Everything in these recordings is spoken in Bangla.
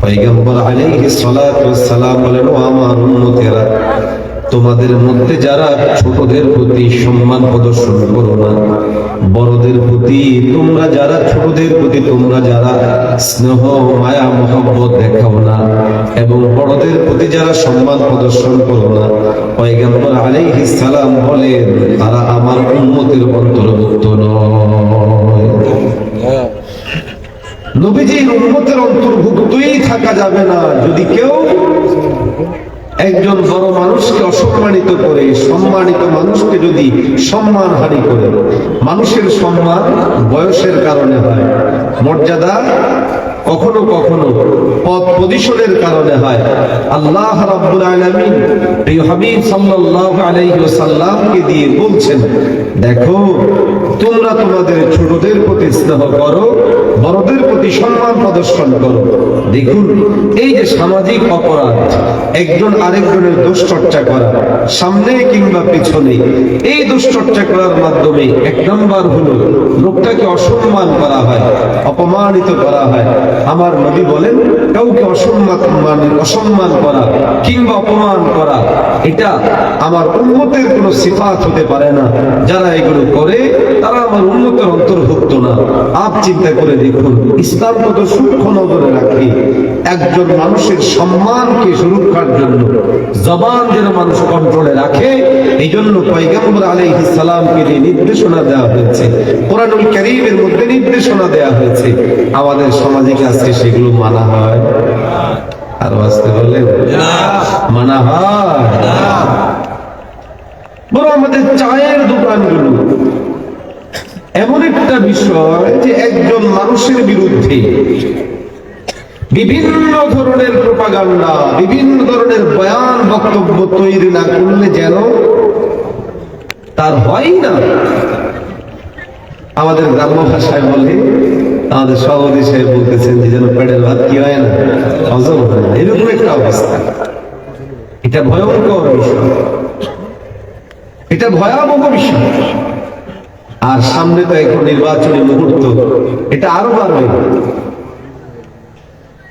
পয়গম্বর আলাইহিস সালাতু ওয়াস সালাম বলেন, ও আমার উম্মতেরা, তোমাদের মধ্যে যারা ছোটদের প্রতি সম্মান প্রদর্শন করো না, বড়দের প্রতি তোমরা যারা ছোটদের প্রতি তোমরা যারা স্নেহ মায়া মহব্বত দেখাও না, এবং বড়দের প্রতি যারা সম্মান প্রদর্শন করো না, পয়গম্বর আলাইহিস সালাম বলেন তারা আমার উম্মতের অন্তর্ভুক্ত নয়। নবীজির উম্মতের অন্তর্ভুক্তই থাকা যাবে না যদি কেউ একজন বড় মানুষকে অসম্মানিত করে, সম্মানিত মানুষকে যদি সম্মানহানি করে। মানুষের সম্মান বয়সের কারণে হয়, মর্যাদা কখনো কখনো পদ পজিশনের কারণে হয়। আল্লাহ রাব্বুল আলামিন প্রিয় হাবিব সাল্লাল্লাহু আলাইহি ওয়াসাল্লামকে দিয়ে বলছেন, দেখো তোমরা তোমাদের ছোটদের প্রতি স্নেহ করো, বড়দের প্রতি সম্মান প্রদর্শন করো। দেখুন, এই যে সামাজিক অপরাধ, একজন আরেকজনের দুশ্চর্চা করা, সামনে কিংবা পিছনে, এই দুশ্চর্চা করার মাধ্যমে এক নম্বর হলো লোকটাকে অসম্মান করা হয়, অপমানিত করা হয়। আমার নবী বলেন, কাউকে অসম্মান করা কিংবা অপমান করা, এটা আমার উম্মতের কোনো সিফাত হতে পারে না। যারা এগুলো করে তারা আমার উম্মতের অন্তর্ভুক্ত না। আপ চিন্তা করে দেখুন, ইসলাম কত সূক্ষ্ম নজরে রাখে একজন মানুষের সম্মানকে সুরক্ষার জন্য জবান যেন মানুষ কন্ট্রোলে রাখে। এই জন্য পয়গম্বর আলাইহিস সালামকে যে নির্দেশনা দেওয়া হয়েছে, কোরআনুল কারীমের মধ্যে নির্দেশনা দেওয়া হয়েছে, আমাদের সমাজে আজকে সেগুলো মানা হয়? আর আসতে বলেন মানা হয় না। বড় আমাদের চায়ের দোকানগুলো এমন একটা বিষয় যে একজন মানুষের বিরুদ্ধে বিভিন্ন ধরনের প্রোপাগান্ডা, বিভিন্ন ধরনের বয়ান বক্তব্য তৈরি না করলে যেন তার হয় না। আমাদের গ্রাম্য ভাষায় বলে, আমাদের সভাপতি সাহেব বলতেছেন যে যেন পেটের ভাত কি হয় না, হজম হয় না, এরকম একটা অবস্থা। এটা ভয়ঙ্কর বিষয়, এটা ভয়াবহ বিষয়। আর সামনে তো এখন নির্বাচনী মুহূর্ত, এটা আরো বাড়বে।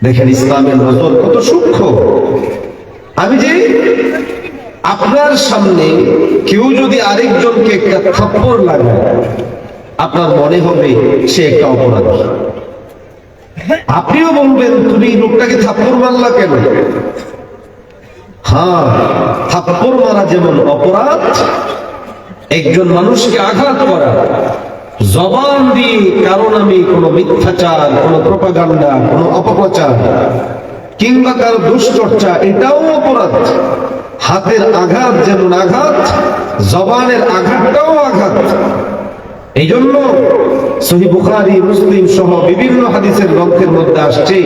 দেখেন ইসলামের নজর কত সূক্ষ্ম। আমি যে আপনার সামনে কেউ যদি আরেকজনকে একটা থাপ্পড় লাগায়, আপনার মনে হবে সে একটা অপরাধী। আপনিও বলবেন, তুমি লোকটাকে থাপ্পড় মারলা কেন? হ্যাঁ, থাপ্পড় মারা যেমন অপরাধ, একজন মানুষকে আঘাত করা জবান দিয়ে, কারণ আমি কোনো মিথ্যাচার, কোনো প্রোপাগান্ডা, কোনো অপপ্রচার কিংবা কারো দুশ্চর্চা, এটাও অপরাধ। হাতের আঘাত যেমন আঘাত, জবানের আঘাতটাও আঘাত। এই জন্য সহিহ বুখারী, মুসলিম সহ বিভিন্ন হাদিসের গ্রন্থের মধ্যে আসছে,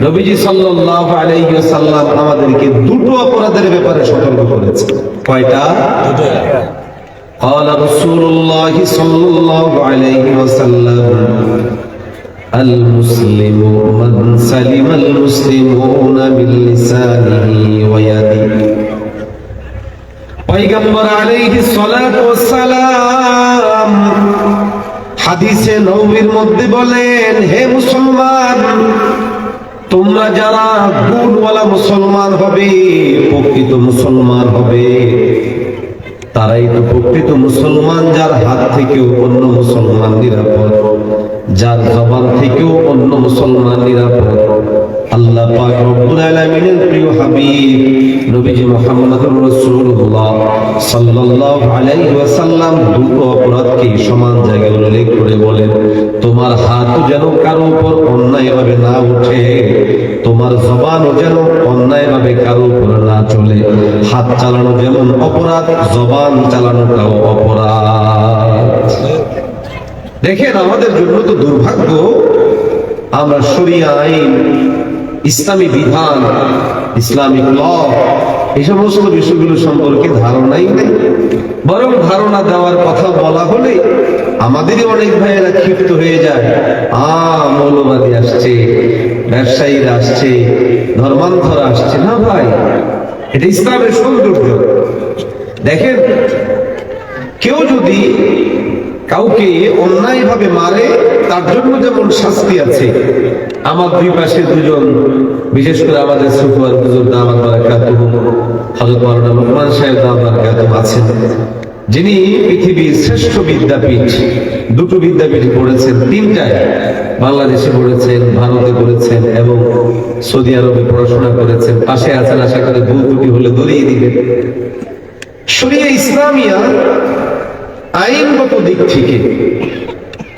নবীজি সাল্লাল্লাহু আলাইহি ওয়াসাল্লাম আমাদেরকে দুটো অপরাধের ব্যাপারে সতর্ক করেছেন। কয়টা? দুটো। قال رسول الله صلى الله عليه وسلم المسلم من سلم المسلمون من لسانه ويده। পয়গম্বর আলাইহিস সালাতু ওয়াস সালাম হাদিসে নববীর মধ্যে বলেন, হে মুসলমান, তোমরা যারা গুণওয়ালা মুসলমান হবে, প্রকৃত মুসলমান হবে, তারাই তো প্রকৃত মুসলমান, যার হাত থেকেও অন্য মুসলমান নিরাপদ, যার জবান থেকেও অন্য মুসলমান নিরাপদ। আল্লাহ পাক রব্বুল আলামিনের প্রিয় হাবিব নবীজি মুহাম্মদুর রাসূলুল্লাহ সাল্লাল্লাহু আলাইহি ওয়াসাল্লাম দুটো অপরাধকে সমান জায়গায় উল্লেখ করে বলেন, তোমার হাতও যেন কারো উপর অন্যায়ভাবে না উঠে, তোমার জবানও যেন অন্যায়ভাবে কারো উপর না চলে। হাত চালানো যেমন অপরাধ, জবান চালানোটাও অপরাধ। দেখেন, আমাদের জন্য তো দুর্ভাগ্য, আমরা শরিয়া আইন, ইসলামী বিধান, ইসলামিক ল, এই সমস্ত বিষয়গুলো সম্পর্কে ধারণাই নেই। বরং ধারণা দেওয়ার কথা বলা হলে আমাদেরই অনেক ভাইয়েরা ক্ষিপ্ত হয়ে যায়, মৌলবাদী আসছে, ব্যবসায়ীরা আসছে, ধর্মান্তর আসছে। না ভাই, এটা ইসলামের সৌন্দর্য। দেখেন, কেউ যদি কাউকে অন্যায়ভাবে মারে, তার জন্য যেমন শাস্তি আছে, আমার দুই পাশে দুজন বিশেষ করে আমাদের সুফিয়ার হুজুর দামাত বারাকাতুহু, হযরত মাওলানা লোকমান সাহেব দামাত বারাকাতুহু আছেন, যিনি পৃথিবীর শ্রেষ্ঠ বিদ্যাপীঠ, দুটো বিদ্যাপীঠে পড়েছেন, তিনটায় বাংলাদেশে পড়েছেন, ভারতে পড়েছেন এবং সৌদি আরবে পড়াশোনা করেছেন। পাশে আছেন, আশা করে ভুল ত্রুটি হলে ধরিয়ে দিবেন। শরিয়া ইসলামিয়া আইনগত দিক থেকে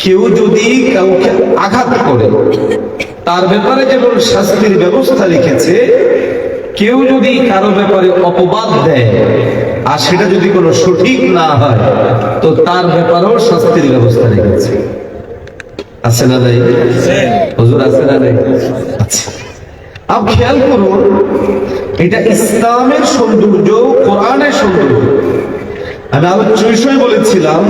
কেউ যদি কাউকে আঘাত করে তার ব্যাপারে যেমন শাস্তির ব্যবস্থা রেখেছে, কেউ যদি কারো ব্যাপারে অপবাদ দেয় আর সেটা যদি কোনো সঠিক না হয় তো তার ব্যাপারেও শাস্তির ব্যবস্থা রেখেছে। আছে না নাই হুজুর? আছে না নাই? আচ্ছা, আপ খেয়াল করুন, এটা ইসলামের সৌন্দর্য, কোরআনের সৌন্দর্য। আমি আলোচ্য বিষয় বলেছিলাম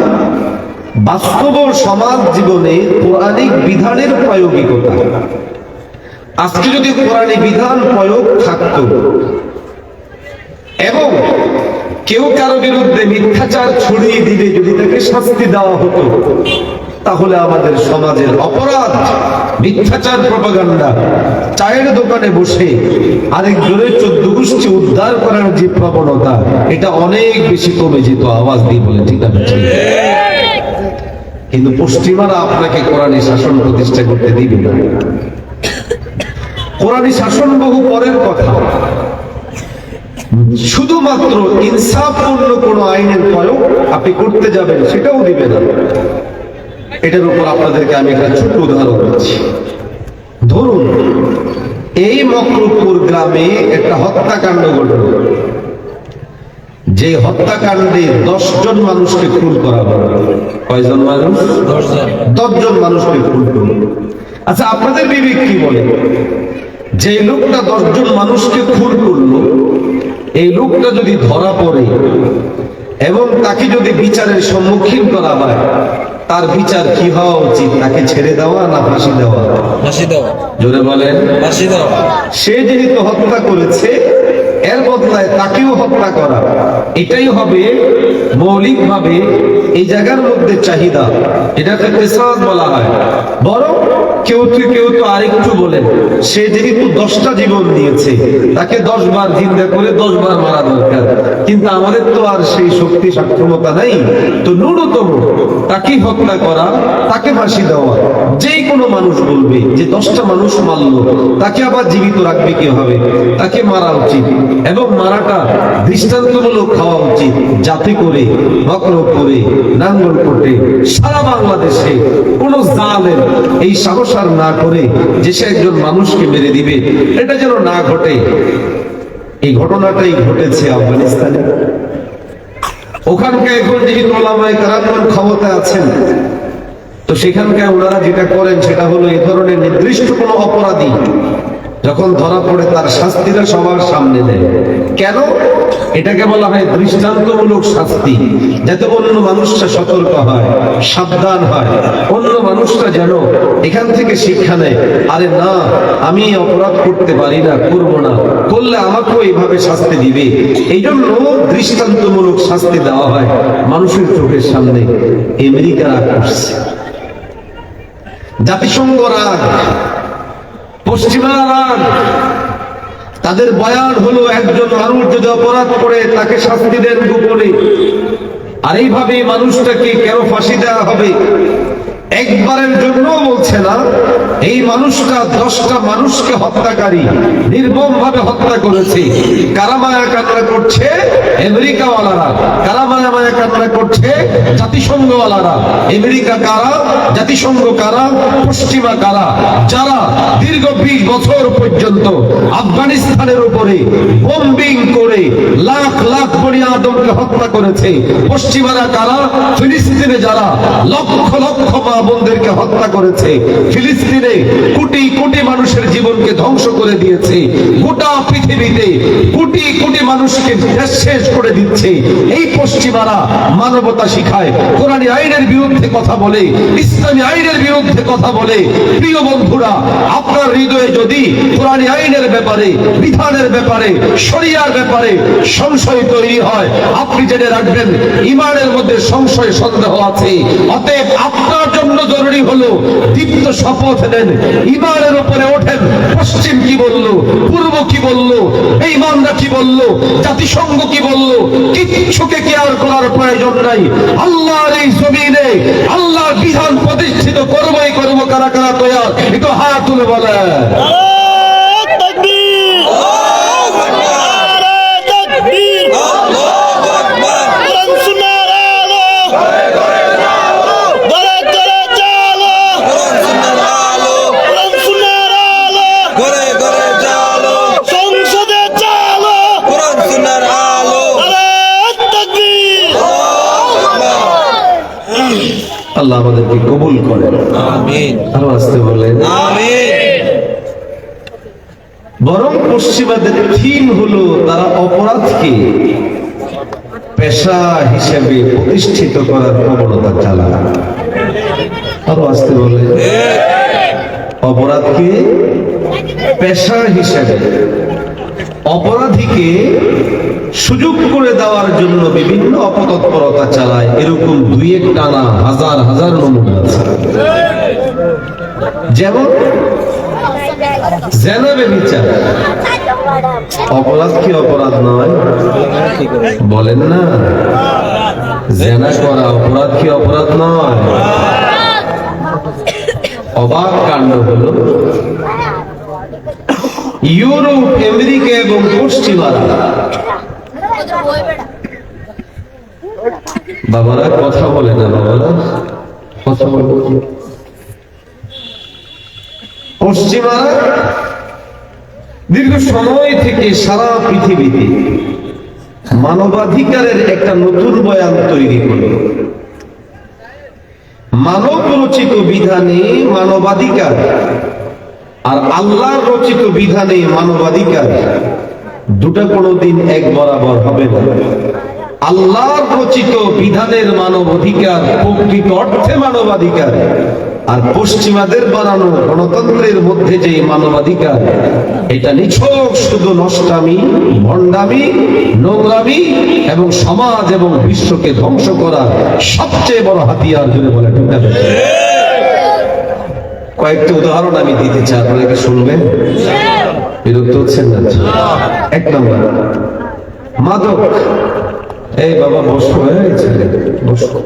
বাস্তব সমাজ জীবনে কোরআনিক বিধানের প্রায়োগিকতা। আজকে যদি কোরআনী বিধান প্রয়োগ থাকতো এবং কেউ কারো বিরুদ্ধে মিথ্যাচার ছড়িয়ে দিলে যদি তাকে শাস্তি দেওয়া হতো, তাহলে আমাদের সমাজের অপরাধ, মিথ্যাচার, প্রপাগান্ডা, চায়ের দোকানে বসে আরেকজনের 14 গোষ্ঠী উদ্ধার করার যে প্রবণতা, এটা অনেক বেশি কমে যেত। আওয়াজ দিয়ে বলে ঠিক আছে? কিন্তু পশ্চিমারা আপনাকে কোরআনী শাসন প্রতিষ্ঠা করতে দিবে না। কোরআনী শাসন বহু পরের কথা, শুধুমাত্র ইনসাফপূর্ণ কোন আইনের প্রয়োগ আপনি করতে যাবেন সেটাও দিবে না। এটার উপর আপনাদেরকে আমি একটা ছোট উদাহরণ দিচ্ছি। ধরুন এই মকরুপুর গ্রামে একটা হত্যাকাণ্ড ঘটল, যে হত্যাকাণ্ডে 10 জন মানুষকে খুন করা হলো। কয়জন মানুষ? 10 জন মানুষকে খুন করল। আচ্ছা, আপনাদের বিবেক কি বলে? যে লোকটা 10 জন মানুষকে খুন করলো, এই লোকটা যদি ধরা পড়ে এবং তাকে যদি বিচারের সম্মুখীন করা হয়, তার বিচার কি হওয়া উচিত? তাকে ছেড়ে দেওয়া না ফাঁসি দেওয়া? ফাঁসি দেওয়া। জোরে বলেন। ফাঁসি দেওয়া। সে যেহেতু হত্যা করেছে, এর বদলায় তাকেও হত্যা করা, এটাই হবে মৌলিকভাবে এই জায়গার মধ্যে চাহিদা। এটাকে কিসাস বলা হয়। বরং কেউ তো আরেকটু বলেন, সে যেহেতু 10টা জীবন দিয়েছে, তাকে 10 বার জিন্দা করে 10 বার মারা দরকার। কিন্তু আমাদের তো আর সেই শক্তি সক্ষমতা নাই, তো ন্যূনতম তাকে হত্যা করা, তাকে ফাঁসি দেওয়া। যে কোনো মানুষ বলবে যে 10টা মানুষ মারলো, তাকে আবার জীবিত রাখবে কিভাবে? তাকে মারা উচিত এবং মারাটা দৃষ্টান্তমূলক হওয়া উচিত, যাতে করে মকরপুরে, নাঙ্গলকোটে, সারা বাংলাদেশে কোন জালেম এই সাহস আর না করে যে সে একজন মানুষকে মেরে দিবে, এটা যেন না ঘটে। এই ঘটনাটাই ঘটেছে আফগানিস্তানে। ওখানকার এখন যেহেতু ওলামায়ে কেরাম ক্ষমতা আছেন, তো সেখানকার ওনারা যেটা করেন সেটা হলো এই ধরনের নির্দিষ্ট কোনো অপরাধী যখন ধরা পড়ে তার শাস্তিটা সবার সামনে দেয়। কেন? এটাকে বলা হয় দৃষ্টান্তমূলক শাস্তি, যাতে অন্য মানুষটা সতর্ক হয়, সাবধান হয়, অন্য মানুষটা যেন এখান থেকে শিক্ষা নেয়। আরে না, আমি অপরাধ করতে পারি না, করব না, করলে আমাকেও এইভাবে শাস্তি দিবে। এই জন্য দৃষ্টান্তমূলক শাস্তি দেওয়া হয় মানুষের চোখের সামনে। আমেরিকা রাগ করছে, জাতিসংঘ রাগ, পশ্চিমারা রাগ। তাদের বয়ান হলো একজন মানুষ যদি অপরাধ করে তাকে শাস্তি দেন গোপনে, আর এইভাবে মানুষটাকে কেন ফাঁসি দেওয়া হবে? একবারের জন্য বলছে না, এই মানুষটা 10টা মানুষকে হত্যাকারী নির্মম ভাবে হত্যা করেছে। কারা মায়া কান্না করছে? আমেরিকাওয়ালারা। কারা মায়া কান্না করছে? জাতিসংঘওয়ালারা। আমেরিকা কারা? জাতিসংঘ কারা? পশ্চিমা কারা? যারা দীর্ঘ 20 বছর পর্যন্ত আফগানিস্তানের উপরে বোম্বিং করে লাখ লাখ বনি আদমকে হত্যা করেছে। পশ্চিমারা কারা? ফিলিস্তিনে যারা লক্ষ লক্ষ মা বোনদেরকে হত্যা করেছে, ফিলিস্তিনে কোটি কোটি মানুষের জীবনকে ধ্বংস করে দিয়েছে, গোটা পৃথিবীতে কোটি কোটি মানুষকে শেষ করে দিচ্ছে। এই পশ্চিমারা মানবতা শিখায়, কোরআনী আইনের বিরুদ্ধে কথা বলে, ইসলামী আইনের বিরুদ্ধে কথা বলে। প্রিয় বন্ধুরা, আপনার হৃদয়ে যদি কোরআনী আইনের ব্যাপারে, বিধানের ব্যাপারে, শরিয়ার ব্যাপারে সংশয় তৈরি হয়, আপনি জেনে রাখবেন ইমানের মধ্যে সংশয় সন্দেহ আছে। অতএব আপনার জন্য জন্য জরুরি হলো দীপ্ত শপথ নেন, ইমানের উপরে ওঠেন। পশ্চিম কি বললো, পূর্ব কি বললো, বেঈমানরা কি বললো, জাতিসংঘ কি বললো, কিচ্ছুকে কেয়ার করার প্রয়োজন নাই। আল্লাহর এই জমিনে আল্লাহর বিধান প্রতিষ্ঠিত করবোই করবো। কারা কারা তৈরি, একটু হাত তুলে বলে। আল্লাহ আমাদেরকে কবুল করেন, আমিন। আরো আসতে বলেন, আমিন। বরং পশ্চিমাদের থিম হলো তারা অপরাধকে পেশা হিসেবে প্রতিষ্ঠিত করার প্রবণতা চালায়। আরো আসতে বলেন, অপরাধকে পেশা হিসেবে, অপরাধীকে সুযোগ করে দেওয়ার জন্য বিভিন্ন অপতৎপরতা চালায়। এরকম দুই এক টানা হাজার হাজার নমুনা আছে। যেমন জেনাবে বিচার, অপরাধ কি অপরাধ নয়? বলেন না, জেনা করা অপরাধ কি অপরাধ নয়? অবাক কাণ্ড হলো, ইউরোপ, আমেরিকা এবং পশ্চিমারা, বাবারা কথা বলে না, বাবারা কথা বলে, পশ্চিমারা দীর্ঘ সময় থেকে সারা পৃথিবীতে মানবাধিকারের একটা নতুন বয়ান তৈরি করল। মানব রচিত বিধানে মানবাধিকার আর আল্লাহর রচিত বিধানে মানবাধিকার দুটা কোনোদিন এক বরাবর হবে না। আল্লাহর রচিত বিধানের মানব অধিকার প্রকৃত অর্থে মানবাধিকার, আর পশ্চিমাদের বানানো গণতন্ত্রের মধ্যে যে মানবাধিকার, এটা নিছক শুধু নষ্টামি, ভণ্ডামি, নোংরামি এবং সমাজ এবং বিশ্বকে ধ্বংস করার সবচেয়ে বড় হাতিয়ার জুড়ে বলে। ঠিক না? কয়েকটি উদাহরণ আমি দিতে চাই, আপনারা কি শুনবেন? বিরক্ত হচ্ছেন না? এক নম্বর, মাদক। এই বাবা বসো, বসো।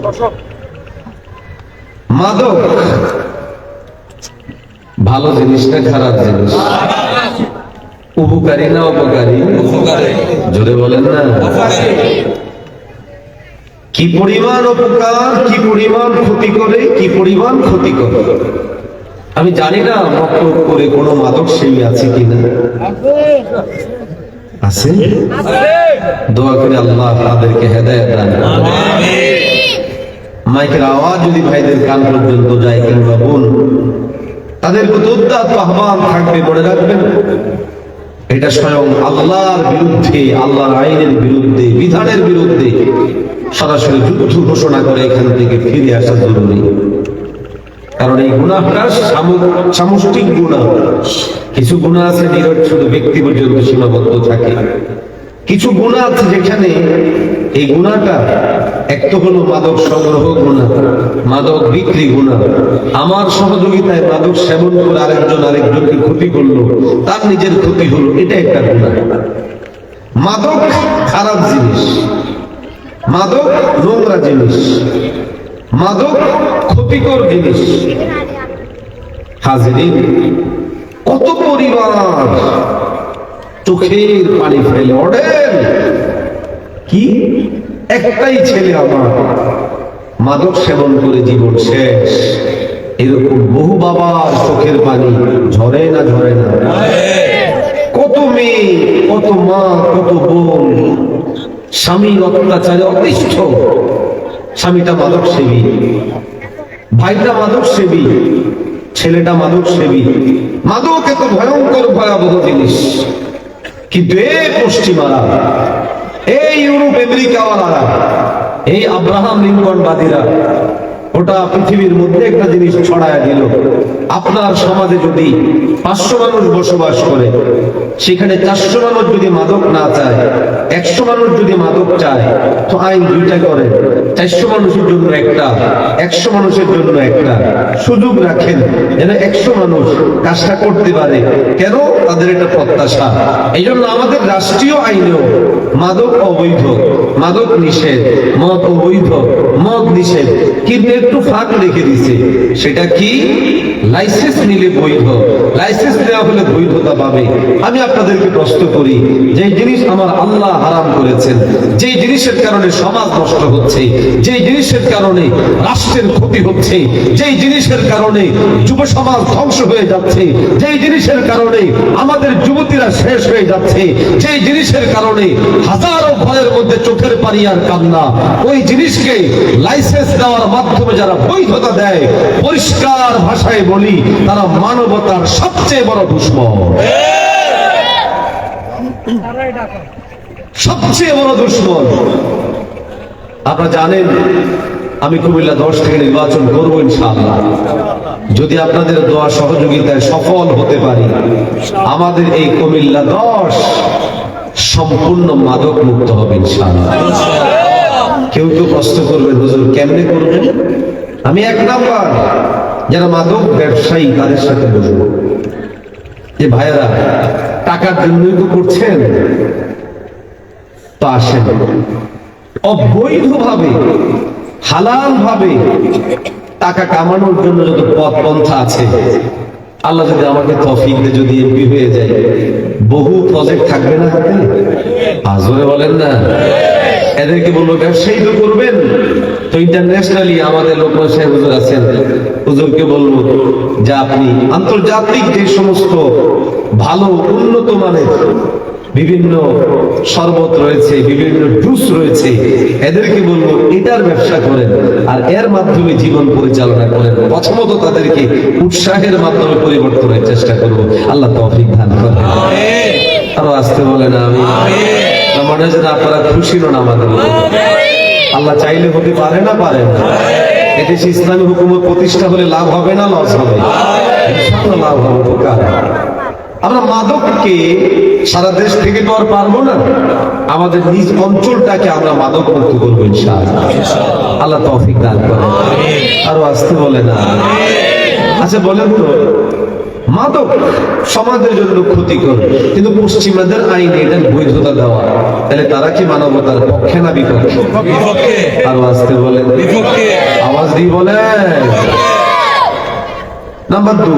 মাদক ভালো জিনিস না খারাপ জিনিস? উপকারী না অপকারী? জোরে বলেন না। কি পরিমাণ উপকার, কি পরিমাণ ক্ষতি করে, কি পরিমাণ ক্ষতি করে আমি জানি না। মক্তব করে কোনো মাদক সেবী আছে কিনা? আছে? দোয়া করে আল্লাহ তাদেরকে হেদায়েত দান করুন। মাইকের আওয়াজ যদি ভাইদের কান পর্যন্ত যায়, কিংবা বোন, তাদের প্রতি উদ্যত আহ্বান থাকবে, মনে রাখবেন এটা স্বয়ং আল্লাহর বিরুদ্ধে, আল্লাহর আইনের বিরুদ্ধে, বিধানের বিরুদ্ধে সরাসরি যুদ্ধ ঘোষণা করে এখান থেকে ফিরে আসা জরুরি। কারণ এই গুনাহটা সামষ্টিক গুনাহ। কিছু গুনাহ আছে নিরট শুধু ব্যক্তি পর্যন্ত সীমাবদ্ধ থাকে, কিছু গুনাহ আছে যেখানে এই গুনাহটা এক তো হলো মাদক সংগ্রহ গুনাহ, মাদক বিক্রি গুনাহ, আমার সহযোগিতায় মাদক সেবন করে আরেকজনকে ক্ষতি করলো, তার নিজের ক্ষতি হলো, এটা একটা গুনাহ। মাদক খারাপ জিনিস, মাদক নোংরা জিনিস, মাদক ক্ষতিকর জিনিস। হাজিরিন, কত পরিবার চোখের পানি ফেলে ওঠেন, কি একটাই ছেলে আমার, মাদক সেবন করে জীবন শেষ। এরকম বহু বাবার চোখের পানি ঝরে না, ঝরে না? কত মেয়ে, কত মা, কত বোন স্বামীর অত্যাচারে অতিষ্ঠ, স্বামীটা মাদক সেবী, ভাইটা মাদক সেবী, ছেলেটা মাদক সেবী। মাদক এত ভয়ঙ্কর ভয়াবহ জিনিস, কিন্তু এই পশ্চিমারা, এই ইউরোপ আমেরিকাওয়ালারা, এই আব্রাহাম লিঙ্কনবাদীরা ওটা পৃথিবীর মধ্যে একটা জিনিস ছড়ায় দিল। আপনার সমাজে যদি 500 মানুষ বসবাস করে, সেখানে 400 মানুষ যদি মাদক না চায়, 100 মানুষ যদি মাদক চায়, তো আইন দুইটা করে, 400 মানুষের জন্য একটা, 100 মানুষের জন্য একটা। সুযোগ রাখেন যেন 100 মানুষ কাজটা করতে পারে। কেন? তাদের এটা প্রত্যাশা। এই জন্য আমাদের রাষ্ট্রীয় আইনেও মাদক অবৈধ, মাদক নিষেধ, মদ অবৈধ, মদ নিষেধ, কিন্তু একটু ফাঁক রেখে দিছে। সেটা কি? লাইসেন্স নিলে বৈধ, লাইসেন্স দেওয়া হলে বৈধতা পাবে। আমি আপনাদেরকে প্রশ্ন করি, যে জিনিস আমার আল্লাহ হারাম করেছেন, যে জিনিসের কারণে সমাজ নষ্ট হচ্ছে, যে জিনিসের কারণে রাষ্ট্রের ক্ষতি হচ্ছে, যে জিনিসের কারণে যুব সমাজ ধ্বংস হয়ে যাচ্ছে, যে জিনিসের কারণে আমাদের যুবতীরা শেষ হয়ে যাচ্ছে, যে জিনিসের কারণে হাজারো ঘরের মধ্যে চোখের পানি আর কান্না, ওই জিনিসকে লাইসেন্স দেওয়ার মাধ্যমে যারা বৈধতা দেয়, পরিষ্কার ভাষায় বলি, তারা মানবতার সবচেয়ে বড় দুশমন, সবচেয়ে বড় দুশমন। আপনারা জানেন আমি কুমিল্লা 10 থেকে নির্বাচন করবো ইনশাআল্লাহ। যদি আপনাদের দোয়া সহযোগিতায় সফল হতে পারি, আমাদের এই কুমিল্লা 10 সম্পূর্ণ মাদক মুক্ত হবে ইনশাআল্লাহ। কেউ কেউ প্রশ্ন করবেন, হুজুর কেমনে করবেন? আমি 1 নাম্বার যারা মাদক ব্যবসায়ী তাদের সাথে বলবো যে ভাইয়েরা, টাকার জন্যই তো করছেন, তো আসেন অবৈধভাবে হালাল ভাবে টাকা কামানোর জন্য যত পথ পন্থা আছে, আল্লাহ যদি আমাকে তৌফিক দেয়, যদি এমপি হয়ে যায়, বহু প্রজেক্ট থাকবে না হাতে? আজরে বলেন না। এদেরকে বলবো ব্যবসায়ী তো করবেন, তো ইন্টারন্যাশনালি আমাদের লোকমান সাহেব হুজুর আছেন, হুজুরকে বলবো যে আপনি আন্তর্জাতিক যে সমস্ত ভালো উন্নত মানের বিভিন্ন শরবত রয়েছে, বিভিন্ন জুস রয়েছে, এদেরকে বলবো এটার ব্যবসা করেন আর এর মাধ্যমে জীবন পরিচালনা করেন। প্রথমত তাদেরকে উৎসাহের মাধ্যমে পরিবর্তনের চেষ্টা করব। আল্লাহ তৌফিক দান করেন। আরো আসতে বলে না আমি মনে হয় যেন আপনারা খুশি নন আমাদের। আল্লাহ চাইলে হতে পারে না, পারে না। এদেশে ইসলামী হুকুমত প্রতিষ্ঠা হলে লাভ হবে না লস হবে? ইনশাআল্লাহ লাভ হবে। আমরা মাদককে সারা দেশ থেকে তো আর পারবো না, আমাদের নিজ অঞ্চলটাকে আমরা মাদক মুক্ত করবো ইনশাআল্লাহ। আল্লাহ তৌফিক দান করেন। আরো আসতে বলে না। আচ্ছা বলেন তো, মাদক সমাজের জন্য ক্ষতিকর, কিন্তু পশ্চিমাদের আইনে এটার বৈধতা দেওয়া, তাহলে তারা কি মানবতার পক্ষে না বিপক্ষে? আরো আসতে বলেন, আওয়াজ দিয়ে বলেন। নাম্বার 2,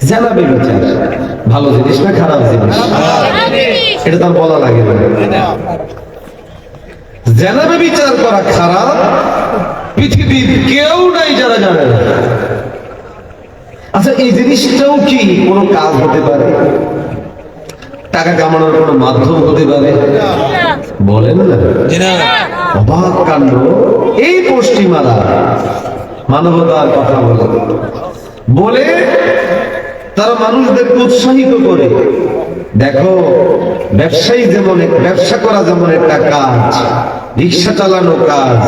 জেনা ব্যভিচার ভালো জিনিস না খারাপ জিনিস? এটা তার বলা লাগে না। জেনা ব্যভিচার করা খারাপ পৃথিবীর কেউ নাই যারা জানে না। আচ্ছা এই জিনিসটাও কি কোনো কাজ হতে পারে? টাকা কামানোর কোনো মাধ্যম হতে পারে? বলেন না। অবাক কাণ্ড। এই পশ্চিমারা মানবতার কথা বলে তারা মানুষদেরকে উৎসাহিত করে। দেখো ব্যবসায়ী যেমন, ব্যবসা করা যেমন একটা কাজ, রিক্সা চালানো কাজ,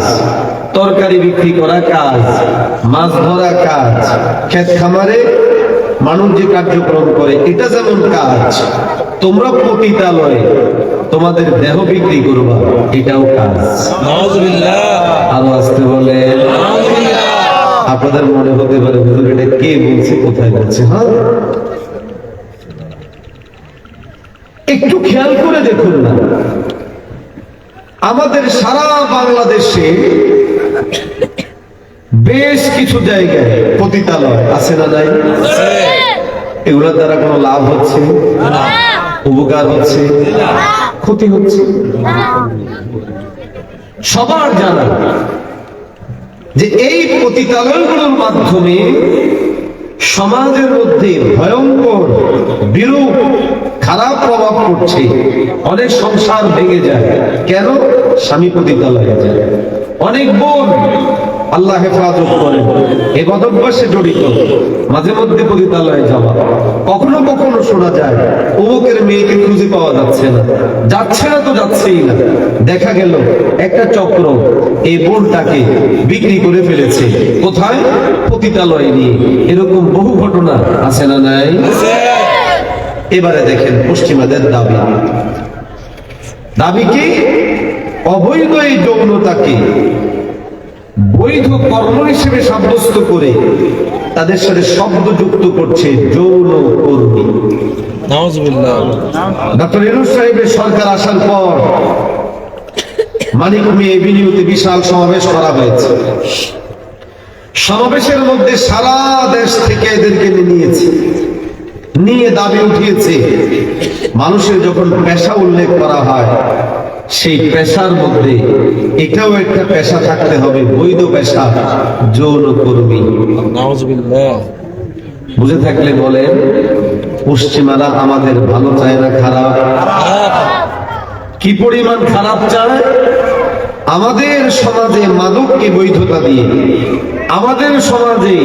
তরকারি বিক্রি করা কাজ, মাছ ধরা কাজ, ক্ষেত খামারে মানুষ যে কার্যক্রম করে এটা যেমন কাজ, তোমরা পতিতালয়ে তোমাদের দেহ বিক্রি করবা, এটাও কাজ। আরো আসতে বলে। আপনাদের মনে হতে পারে হুজুর এটা কে বলছে, কোথায় বলছে? হ্যাঁ, একটু খেয়াল করে দেখুন না, আমাদের সারা বাংলাদেশে বেশ কিছু জায়গায় পতিতালয় আছে না নাই? এগুলোর দ্বারা কোনো লাভ হচ্ছে? উপকার হচ্ছে? ক্ষতি হচ্ছে? সবার জানা যে এই পতিতালয়গুলোর মাধ্যমে সমাজের মধ্যে ভয়ঙ্কর বিরূপ খারাপ প্রভাব পড়ছে। অনেক সংসার ভেঙে যায়। কেন? স্বামী পতিতালয়ে যায়। অনেক বোন আল্লাহ হেফাজত করেন। এই বদভ্যাসে জড়িত মাঝে মধ্যে পতিতালয়ে যাওয়া, কখনো কখনো শোনা যায় অমুকের মেয়েকে খুঁজে পাওয়া যাচ্ছে না, যাচ্ছে না তো যাচ্ছেই না। দেখা গেল একটা চক্র এই বোনটাকে বিক্রি করে ফেলেছে, কোথায়? পতিতালয়ে নিয়ে। এরকম বহু ঘটনা আছে না নাই? এবারে দেখেন পশ্চিমাদের দাবি কি? অবৈধ এই যৌনতাকে বৈধ কর্ম হিসেবে সাব্যস্ত করে তাদের সাথে শব্দ যুক্ত করছে যৌন কর্মী। ডক্টর ইউনূস সাহেবের সরকার আসার পর মানিকপুরে এভিনিউতে বিশাল সমাবেশ করা হয়েছে। সমাবেশের মধ্যে সারা দেশ থেকে এদেরকে নিয়ে দাবি উঠিয়েছে, মানুষের যখন পেশা উল্লেখ করা হয় সেই পেশার মধ্যে এটাও একটা পেশা থাকতে হবে, বৈধ পেশা, যৌন কর্মী। বুঝে থাকলে বলেন, পশ্চিমারা আমাদের ভালো চায় না খারাপ? কি পরিমাণ খারাপ চায়? আমাদের সমাজে মাদককে বৈধতা দিয়ে, আমাদের সমাজে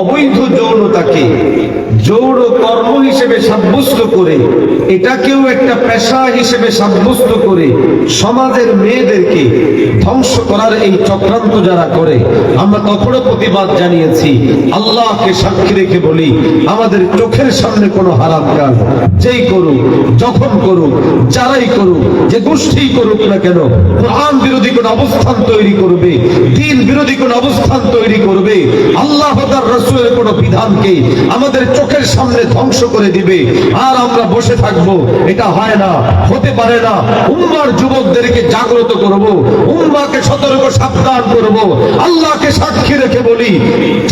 অবৈধ যৌনতাকে যৌন কর্ম হিসেবে সাব্যস্ত করে, এটাকেও একটা পেশা হিসেবে সাব্যস্ত করে সমাজের মেয়েদেরকে ধ্বংস করার এই চক্রান্ত যারা করে, আমরা তখনও প্রতিবাদ জানিয়েছি। আল্লাহকে সাক্ষী রেখে বলি, আমাদের চোখের সামনে কোনো হারাম কাজ যেই করুক, যখন করুক, যারাই করুক, যে গোষ্ঠী করুক না কেন, কোরআন বিরোধী কোন অবস্থান তৈরি করবে, দ্বীন বিরোধী কোন অবস্থান তৈরি করবে, আল্লাহ তার রাসূলের কোন বিধানকে আমাদের চোখের সামনে ধ্বংস করে দিবে, আর আমরা বসে থাকব, এটা হয় না, হতে পারে না। উম্মার যুবকদেরকে জাগ্রত করব, উম্মাকে সতর্ক সাবধান করব। আল্লাহকে সাক্ষী রেখে বলি,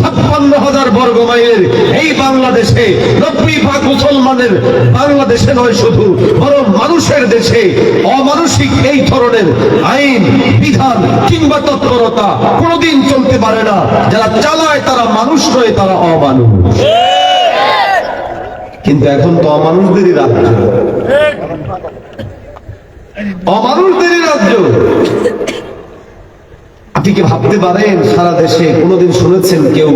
56,000 বর্গ মাইলের এই বাংলাদেশে 90% মুসলমানের বাংলাদেশে নয় শুধু, বরং মানুষের দেশে অমানসিক এই ধরনের আইন বিধান কিংবা তৎপরতা কোনদিন চলতে পারে না। যারা চালায় তারা মানুষ নয়, তারা অমানুষ। কিন্তু এখন তো অমানুষদেরই রাজ্য, অমানুষদেরই রাজ্য। আপনি কি ভাবতে পারেন সারা দেশে কোনোদিন শুনেছেন কেউ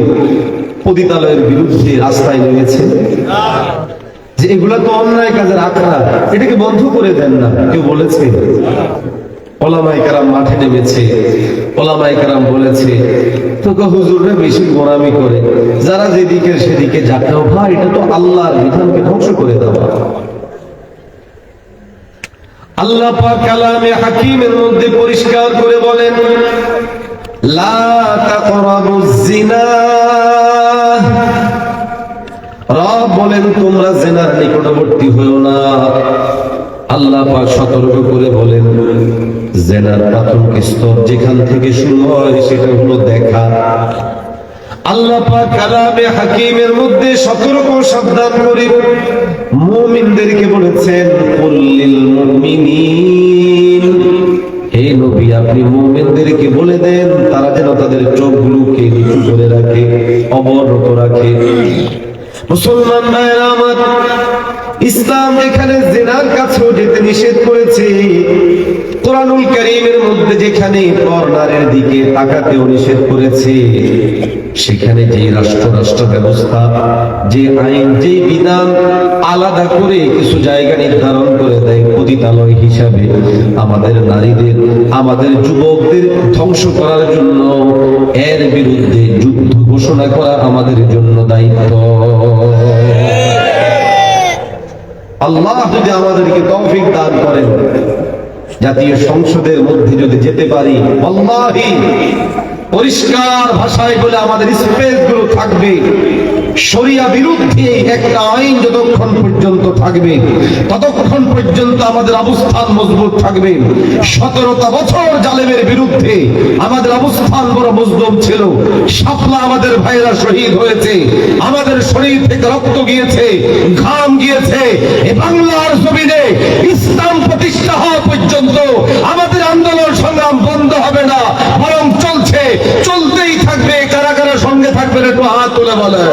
পতিতালয়ের বিরুদ্ধে রাস্তায় নেমেছে? যে এগুলা তো অন্যায় কাজের আখড়া, এটাকে বন্ধ করে দেন না, কেউ বলেছে? ওলামায়ে কেরাম মাঠে নেমেছে, ওলামায়ে কেরাম বলেছে তো হুজুররা বেশি গোড়ামি করে, যারা যেদিকে সেদিকে যাকাও, ভাই এটা তো আল্লাহর বিধানকে ধ্বংস করে দেওয়া। আল্লাহ পাক কালামে হাকিমের মধ্যে পরিষ্কার করে বলেন, লা তাকরাবুজ জিনা। রব বলেন তোমরা জিনার নিকটবর্তী হয়ো না। আল্লাহ পাক সতর্ক করে বলেন, জিনার প্রাথমিক স্তর যেখান থেকে শুরু হয় সেটা হলো দেখা। আল্লাহ পাক কালামে হাকিমের মধ্যে সতর্ক সাবধান করে মুমিনদেরকে বলেছেন, কুল্লিল মুমিনিন, হে নবী আপনি মুমিনদেরকে বলে দেন তারা যেন তাদের চোখগুলোকে নিচু করে রাখে, অবনত রাখে। মুসলমান ভাইরা আমার, ইসলাম এখানে জিনার কাছেও যেতে নিষেধ করেছে। কোরআনুল কারীমের মধ্যে যেখানে পর্দার দিকে তাকাতেও নিষেধ করেছে, সেখানে যে রাষ্ট্র ব্যবস্থা, যে আইন, যে বিধান আলাদা করে কিছু জায়গা নির্ধারণ করে দেয় পতিতালয় হিসাবে, আমাদের নারীদের, আমাদের যুবকদের ধ্বংস করার জন্য, এর বিরুদ্ধে যুদ্ধ ঘোষণা করা আমাদের জন্য দায়িত্ব। আল্লাহ যদি আমাদেরকে তৌফিক দান করেন, জাতীয় সংসদের মধ্যে যদি যেতে পারি, আল্লাহি পরিষ্কার ভাষায় বলে আমাদের স্পেস গুলো থাকবে, শরিয়া বিরুদ্ধে একটা আইন যতক্ষণ পর্যন্ত থাকবে ততক্ষণ পর্যন্ত আমাদের অবস্থান মজবুত থাকবে। 17টা বছর জালেমের বিরুদ্ধে আমাদের অবস্থান বড় মজবুত ছিল। শাপলা আমাদের ভাইরা শহীদ হয়েছে, আমাদের শরীর থেকে রক্ত গিয়েছে, ঘাম গিয়েছে। এ বাংলার জমিনে ইসলাম প্রতিষ্ঠা হওয়া পর্যন্ত আমাদের আন্দোলন সংগ্রাম বন্ধ হবে না, বরং চলছে, চলতেই থাকবে। কারা কারা সঙ্গে থাকবেন একটু হাত তুলে বলেন।